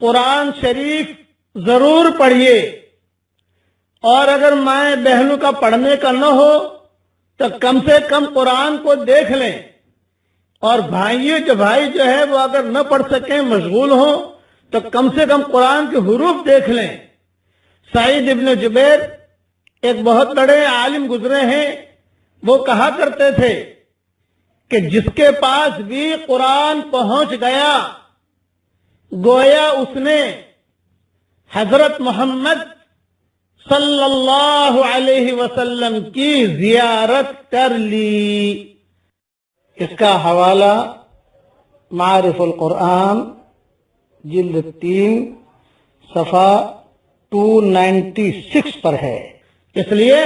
قرآن شریف ضرور پڑھیے، اور اگر مائیں بہنوں کا پڑھنے کا نہ ہو تو کم سے کم قرآن کو دیکھ لیں، اور بھائی جو ہے وہ اگر نہ پڑھ سکیں، مشغول ہوں، تو کم سے کم قرآن کے حروف دیکھ لیں۔ سعید ابن جبیر ایک بہت بڑے عالم گزرے ہیں، وہ کہا کرتے تھے کہ جس کے پاس بھی قرآن پہنچ گیا گویا اس نے حضرت محمد صلی اللہ علیہ وسلم کی زیارت کر لی۔ اس کا حوالہ معارف القرآن جلد 3 صفحہ 296 پر ہے۔ اس لیے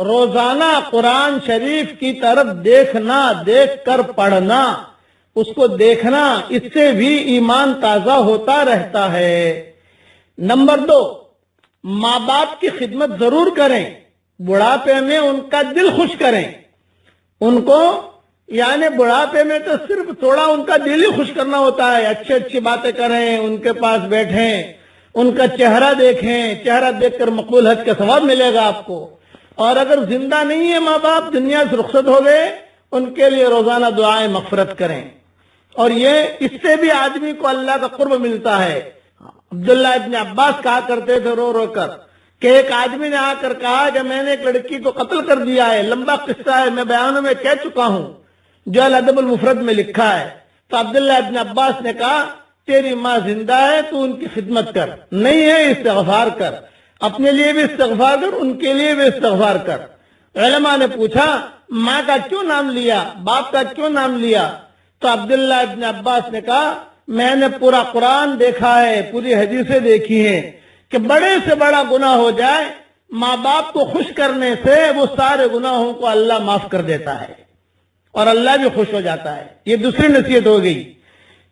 روزانہ قرآن شریف کی طرف دیکھنا، دیکھ کر پڑھنا، اس کو دیکھنا، اس سے بھی ایمان تازہ ہوتا رہتا ہے۔ نمبر 2، ماں باپ کی خدمت ضرور کریں، بڑھاپے میں ان کا دل خوش کریں۔ ان کو یعنی بڑھاپے میں تو صرف تھوڑا ان کا دل ہی خوش کرنا ہوتا ہے، اچھی اچھی باتیں کریں، ان کے پاس بیٹھیں، ان کا چہرہ دیکھیں، چہرہ دیکھ کر مقبول حج کا ثواب ملے گا آپ کو۔ اور اگر زندہ نہیں ہے ماں باپ، دنیا سے رخصت ہو گئے، ان کے لیے روزانہ دعائیں مغفرت کریں، اور یہ اس سے بھی آدمی کو اللہ کا قرب ملتا ہے۔ عبداللہ ابن عباس کہا کرتے تھے رو رو کر کہ ایک آدمی نے آ کر کہا کہ میں نے ایک لڑکی کو قتل کر دیا ہے، لمبا قصہ ہے، میں بیانوں میں کہہ چکا ہوں، جو الادب المفرد میں لکھا ہے۔ تو عبداللہ ابن عباس نے کہا تیری ماں زندہ ہے، تو ان کی خدمت کر، نہیں ہے استغفار کر، اپنے لیے بھی استغفار کر، ان کے لیے بھی استغفار کر۔ علماء نے پوچھا ماں کا کیوں نام لیا، باپ کا کیوں نام لیا؟ تو عبداللہ ابن عباس نے کہا میں نے پورا قرآن دیکھا ہے، پوری حدیثیں دیکھی ہیں کہ بڑے سے بڑا گناہ ہو جائے، ماں باپ کو خوش کرنے سے وہ سارے گناہوں کو اللہ معاف کر دیتا ہے، اور اللہ بھی خوش ہو جاتا ہے۔ یہ دوسری نصیحت ہو گئی۔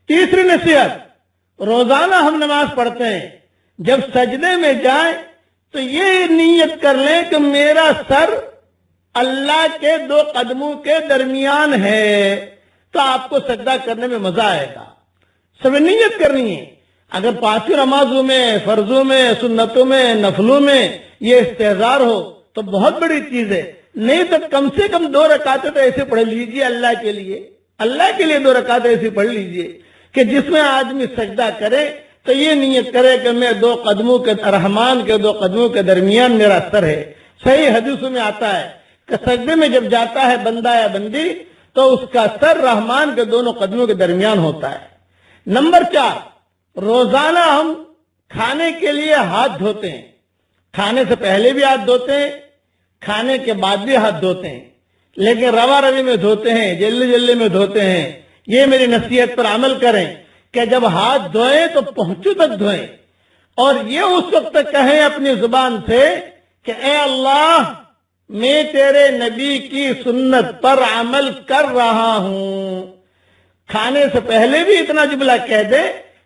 تیسری نصیحت، روزانہ ہم نماز پڑھتے ہیں، جب سجدے میں جائیں تو یہ نیت کر لیں کہ میرا سر اللہ کے 2 قدموں کے درمیان ہے، تو آپ کو سجدہ کرنے میں مزہ آئے گا۔ سب نیت کرنی ہے۔ اگر 5 نمازوں میں، فرضوں میں، سنتوں میں، نفلوں میں یہ استحضار ہو تو بہت بڑی چیز ہے، نہیں تو کم سے کم 2 رکعتیں تو ایسے پڑھ لیجئے اللہ کے لیے، اللہ کے لیے 2 رکعتیں ایسے پڑھ لیجئے کہ جس میں آدمی سجدہ کرے تو یہ نیت کرے کہ میں 2 قدموں کے رحمان کے 2 قدموں کے درمیان میرا سر ہے۔ صحیح حدیثوں میں آتا ہے کہ سجدے میں جب جاتا ہے بندہ یا بندی تو اس کا سر رحمان کے دونوں قدموں کے درمیان ہوتا ہے۔ نمبر 4، روزانہ ہم کھانے کے لیے ہاتھ دھوتے ہیں، کھانے سے پہلے بھی ہاتھ دھوتے ہیں، کھانے کے بعد بھی ہاتھ دھوتے ہیں، لیکن روا روی میں دھوتے ہیں، جلدی جلدی میں دھوتے ہیں۔ یہ میری نصیحت پر عمل کریں کہ جب ہاتھ دھوئیں تو پہنچو تک دھوئیں، اور یہ اس وقت کہیں اپنی زبان سے کہ اے اللہ میں تیرے نبی کی سنت پر عمل کر رہا ہوں۔ کھانے سے پہلے بھی اتنا جملہ کہہ دے،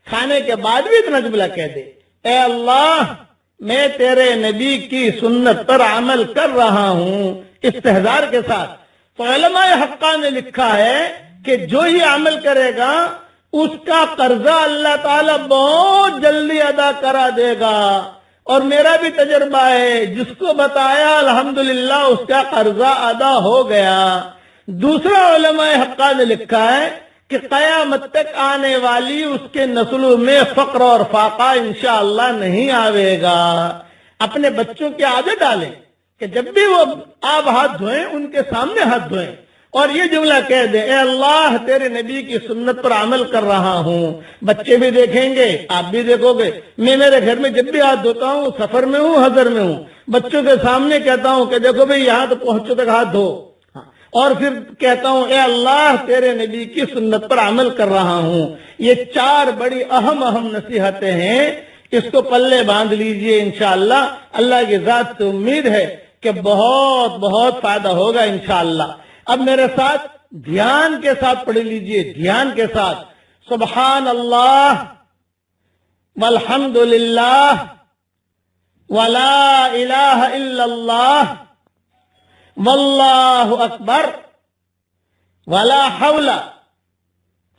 کھانے کے بعد بھی اتنا جملہ کہہ دے، اے اللہ میں تیرے نبی کی سنت پر عمل کر رہا ہوں، استحضار کے ساتھ۔ تو علماء حقہ نے لکھا ہے کہ جو ہی عمل کرے گا اس کا قرضہ اللہ تعالیٰ بہت جلدی ادا کرا دے گا، اور میرا بھی تجربہ ہے، جس کو بتایا الحمدللہ اس کا قرضہ ادا ہو گیا۔ دوسرا علماء حقہ نے لکھا ہے کہ قیامت تک آنے والی اس کے نسلوں میں فقر اور فاقہ انشاءاللہ نہیں آوے گا۔ اپنے بچوں کی عادت ڈالیں کہ جب بھی وہ آپ ہاتھ دھوئیں ان کے سامنے ہاتھ دھوئیں، اور یہ جملہ کہہ دیں اے اللہ تیرے نبی کی سنت پر عمل کر رہا ہوں۔ بچے بھی دیکھیں گے، آپ بھی دیکھو گے۔ میں میرے گھر میں جب بھی ہاتھ دھوتا ہوں، سفر میں ہوں، حضر میں ہوں، بچوں کے سامنے کہتا ہوں کہ دیکھو بھئی یہاں تو پہنچو تک ہاتھ دھو، اور پھر کہتا ہوں اے اللہ تیرے نبی کی سنت پر عمل کر رہا ہوں۔ یہ 4 بڑی اہم نصیحتیں ہیں، اس کو پلے باندھ لیجئے انشاءاللہ۔ اللہ کی ذات سے امید ہے کہ بہت بہت فائدہ ہوگا انشاءاللہ۔ اب میرے ساتھ دھیان کے ساتھ پڑھ لیجئے، دھیان کے ساتھ، سبحان اللہ والحمد للہ ولا الہ الا اللہ واللہ اکبر ولا حول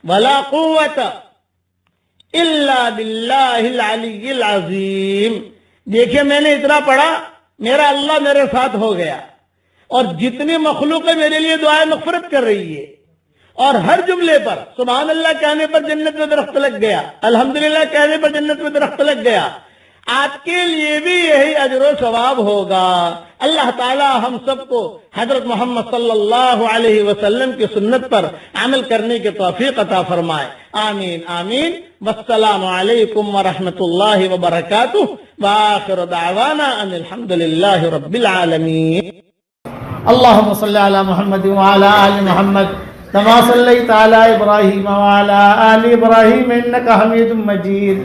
ولا قوت इल्ला बिल्लाहिल अलिय्यिल अज़ीम। देखिए मैंने इतना पढ़ा, मेरा अल्लाह मेरे साथ हो गया, और जितनी मखलूक मेरे लिए दुआए मग़फ़िरत कर रही है, और हर जुमले पर सुभान अल्लाह कहने पर जन्नत में दरख्त लग गया, अल्हम्दुलिल्लाह कहने पर जन्नत में दरख्त लग गया। आपके लिए भी यही अजर सवाब होगा। अल्लाह ताला हम सबको हजरत मोहम्मद सल्लल्लाहु अलैहि वसल्लम की सुन्नत पर अमल करने की तौफीक अता फरमाए। आमीन आमीन। वस्सलामु अलैकुम व रहमतुल्लाहि व बरकातुहू व आखिरु दावाना अनिल हम्दुलिल्लाहि रब्बिल आलमीन। अल्लाहुम्मा सल्लि अला मुहम्मद व अला आलि मुहम्मद कमा सल्लैता अला इब्राहीम व अला आलि इब्राहीम इन्नका हमीदुम मजीद।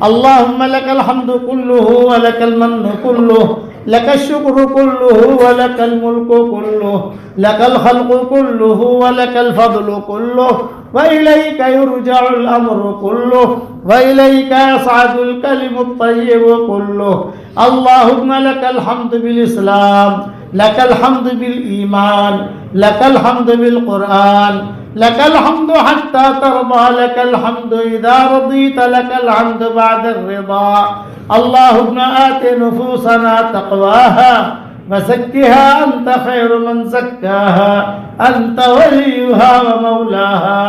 अल्लाहुम्मा लकल हम्दु कुल्लुहु व लकल मन्नु कुल्लुहु लकल शुक्र कुल्लुहु व लकल मुल्कु कुल्लुहु लकल खल्क़ु कुल्लुहु व लकल फद्लु कुल्लुहु व इलैका युरजअुल अम्रु कुल्लुहु व इलैका यसअदुल कलिमुत तय्यिबु कुल्लुहु। अल्लाहुम्मा लकल हम्दु बिल इस्लाम लकल हम्दु बिल ईमान लकल हम्दु बिल कुरान लकल हम्दु हत्ता तर्दा लकल हम्दु इज़ा रदीत लकल हम्दु बअद रिदा। अल्लाहुम्मा आति नुफूसना तक़वाहा व ज़क्किहा अंत खैरु मन ज़क्काहा अंत वलियुहा व मौलाहा।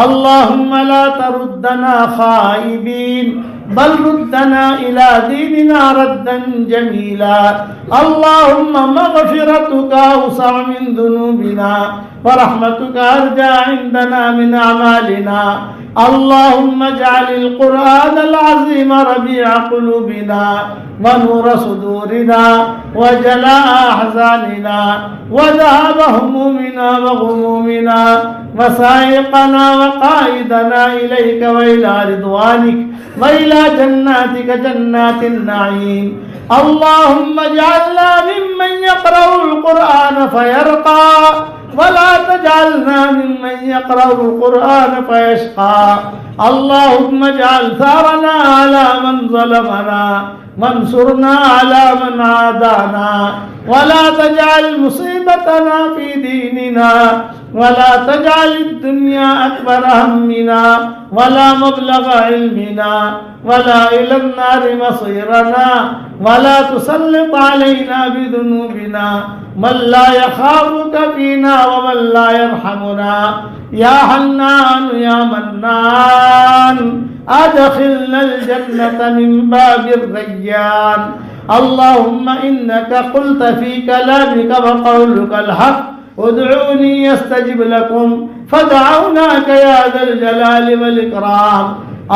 अल्लाहुम्मा ला तरुद्दना खाइबीन बल रुद्दना इला दीनिना रद्दन जमीला। अल्लाहुम्मा मग़फ़िरतुका अवसअ मिन दुनूबिना व रहमतुका अर्जा इंदना मिन अमालिना। अल्लाहुम्मा जअलिल क़ुरआनल अज़ीम रबीअ क़ुलूबिना व नूर सुदूरिना व जलाअ अहज़ानिना व ज़हाब हमुमिना व ग़ुमूमिना व साइक़ना व क़ाइदना इलैका व इला रिदवानिक व इला जन्नातिक जन्नातिन नईम। अल्लाहुम्मा जअलना मिम्मन यक़रउल क़ुरआन फयरक़ा वला तजअलना मिम्मन यक़रउल क़ुरआन फयशक़ा। अल्लाहुम्मा जअल सारना अला मन ज़लमना वंसुरना अला मन आदाना वला तजअल मुसीबतना फी दीनिना वला तजअल दुनिया अकबर हम्मिना वला मबलग इल्मिना वला इलन नारि मसीरना वला तुसल्लित अलैना बिदुनूबिना मन ला यखाफुका फीना व मन ला यरहमुना। या हन्नान या मन्नान अदखिलनल जन्नत मिन बाबिर रय्यान। अल्लाहुम्मा इन्नका क़ुल्त फी कलामिका व क़ौलुकल हक़ उदऊनी यस्तजिब लकुम फदअउनाका या ज़ल जलालि वल इकराम।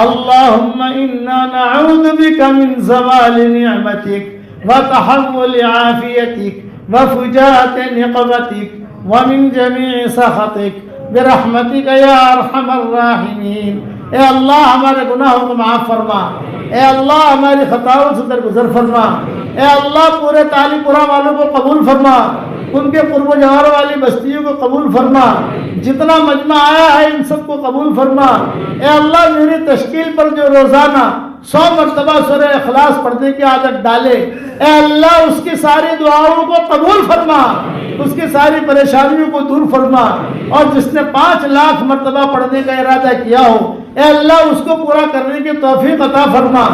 अल्लाहुम्मा इन्ना नऊज़ु बिका मिन ज़वालि निअमतिक व तहव्वुलि आफ़ियतिक व फुजाअति निक़मतिक व मिन जमीइ सख़तिक बिरहमतिक या अरहमर राहिमीन। ए अल्लाह हमारे गुनाहों को माफ़ फरमा, ए अल्लाह हमारी खताओं से दरगुजर फरमा, ए अल्लाह पूरे तालीपुरा वालों को कबूल फरमा, उनके कुर्ब जवार वाली बस्तियों को कबूल फरमा, जितना मजमा आया है इन सबको कबूल फरमा। ए अल्लाह मेरी तश्कील पर जो रोजाना 100 मरतबा सूरह इखलास पढ़ने की आदत डाले, ए अल्लाह उसकी सारी दुआओं को कबूल फरमा, उसकी सारी परेशानियों को दूर फरमा, और जिसने 5 लाख मरतबा पढ़ने का इरादा किया हो, ए अल्लाह उसको पूरा करने की तौफीक अता फरमा।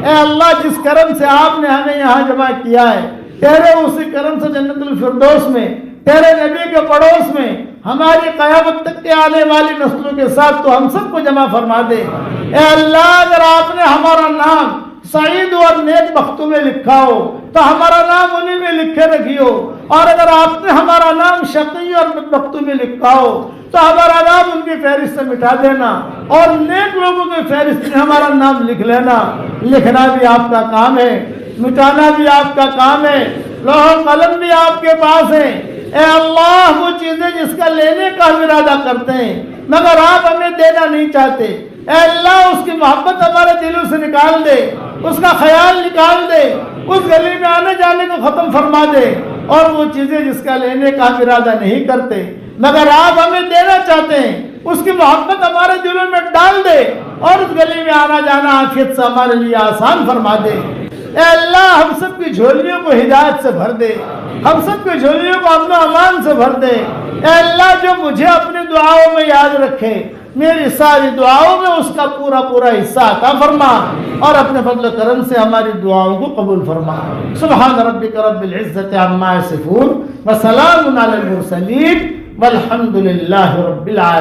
ए अल्लाह जिस करम से आपने हमें यहाँ जमा किया है, तेरे उसी करम से जन्नतुल फिरदौस में तेरे नबी के पड़ोस में हमारी क़यामत तक के आने वाली नस्लों के साथ तो हम सबको जमा फरमा दे। ए अल्लाह अगर आपने हमारा नाम सईद और नेक बख्तों में लिखा हो तो हमारा नाम उन्हीं में लिखे रखियो, और अगर आपने हमारा नाम शक़ी और बख्तों में लिखा हो तो हमारा नाम उनकी फहरिस्त से मिटा देना, और नेक लोगों की फहरिस्त में हमारा नाम लिख लेना। लिखना भी आपका काम है, मिटाना भी आपका काम है, लौह कलम भी आपके पास है। ए अल्लाह वो चीजें जिसका लेने का हम इरादा करते हैं मगर आप हमें देना नहीं चाहते, ए अल्लाह उसकी मोहब्बत हमारे दिलों से निकाल दे, उसका ख्याल निकाल दे, उस गली में आने जाने को खत्म फरमा दे। और वो चीजें जिसका लेने का हम इरादा नहीं करते मगर आप हमें देना चाहते हैं, उसकी मोहब्बत हमारे दिलों में डाल दे, और उस गली में आना जाना आफियत से हमारे लिए आसान फरमा दे। ए अल्लाह हम सब की झोलियों को हिदायत से भर दे, हम सब की झोलियों को अमन अमान से भर दे। ए अल्लाह जो मुझे अपनी दुआओं में याद रखे, میری ساری دعاؤں میں اس کا پورا پورا حصہ عطا فرما اور اپنے فضل و کرم سے ہماری دعاؤں کو قبول فرما. سبحان ربک رب العزت عما یصفون وسلام علی المرسلین والحمد للہ رب العالمین.